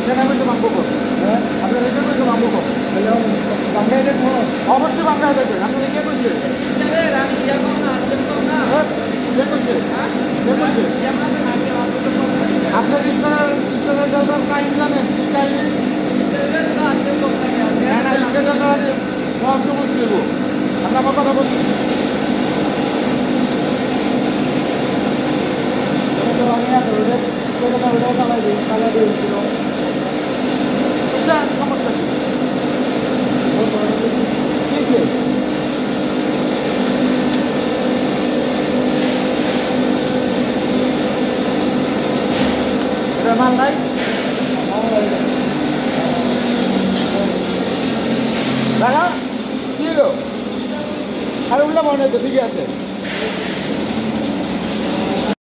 কেন হইতে মানবো কম? হ্যাঁ আপনার রেখে কইছে মানবো কম? বাংলায় দেখবো অবশ্যই বাংলায় দেখবেন। আপনি রেখে কইছে? হ্যাঁ, কে কইছে? কে কইছে? আপনার ইস্টারের ডেল্টার কাহিনী জানেন? কি কাহিনী? হ্যাঁ না, ইস্টার ডেল্টার আগে মহাত্ম বুঝতে হইব। আপনি আমার কথা বলছেন। আমি আর ওটা চালাই দিই যান, সমস্যা কি? কি হয়েছে? এটা মাল নাই? দেখা? কি হলো? আরে উল্টা মনে হয় তো ঠিকই আছে।